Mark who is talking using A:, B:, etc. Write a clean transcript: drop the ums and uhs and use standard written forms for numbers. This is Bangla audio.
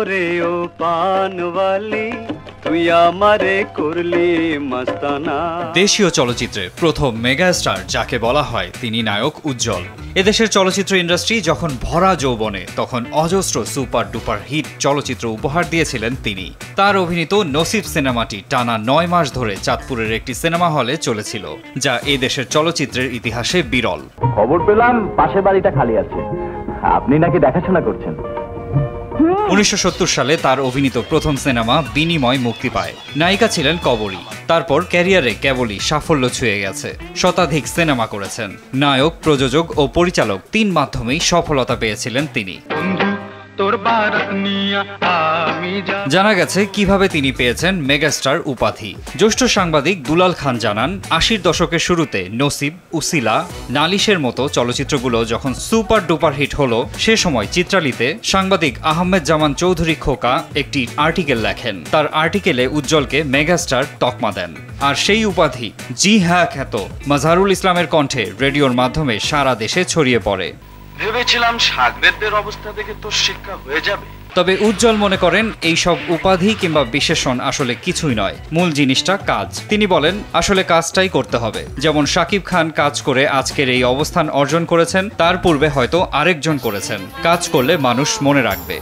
A: রে ও পানওয়ালি তুই আমারে করলি মস্তানা।
B: দেশীয় চলচ্চিত্রের প্রথম মেগাস্টার যাকে বলা হয় তিনি নায়ক উজ্জ্বল। এদেশের চলচ্চিত্র ইন্ডাস্ট্রি যখন ভরা যৌবনে তখন অজস্র সুপার ডুপার হিট চলচ্চিত্র উপহার দিয়েছিলেন তিনি। তার অভিনীত নসিব সিনেমাটি টানা 9 মাস ধরে চাঁদপুরের একটি সিনেমা হলে চলেছিল, যা এই দেশের চলচ্চিত্রের ইতিহাসে বিরল।
C: খবর পেলাম পাশের বাড়িটা খালি আছে, আপনি নাকি দেখাশোনা করছেন।
B: 1970 সালে তার অভিনীত প্রথম সিনেমা বিনিময় মুক্তি পায়। নায়িকা ছিলেন কবরী। তারপর ক্যারিয়ারে কেবলই সাফল্য ছুঁয়ে গেছে। শতাধিক সিনেমা করেছেন। নায়ক, প্রযোজক ও পরিচালক 3 মাধ্যমেই সফলতা পেয়েছিলেন তিনি। জানা গেছে কিভাবে তিনি পেয়েছেন মেগাস্টার উপাধি। জ্যেষ্ঠ সাংবাদিক দুলাল খান জানান, 80-র দশকের শুরুতে নসিব, উসিলা, নালিশের মতো চলচ্চিত্রগুলো যখন সুপার ডুপার হিট হলো, সে সময় চিত্রালীতে সাংবাদিক আহমেদ জামান চৌধুরী খোকা একটি আর্টিকেল লেখেন। তার আর্টিকেলে উজ্জ্বলকে মেগাস্টার তকমা দেন। আর সেই উপাধি জি হ্যাঁ খ্যাত মাজহারুল ইসলামের কণ্ঠে রেডিওর মাধ্যমে সারা দেশে ছড়িয়ে পড়ে।
D: ভেবেছিলাম সাগরেদদের অবস্থা দেখে তোর শিক্ষা হয়ে যাবে।
B: তবে উজ্জ্বল মনে করেন এই সব উপাধি কিংবা বিশেষণ আসলে কিছুই নয়, মূল জিনিসটা কাজ। তিনি বলেন, আসলে কাজটাই করতে হবে। যেমন শাকিব খান কাজ করে আজকের এই অবস্থান অর্জন করেছেন, তার পূর্বে হয়তো আরেকজন করেছেন। কাজ করলে মানুষ মনে রাখবে।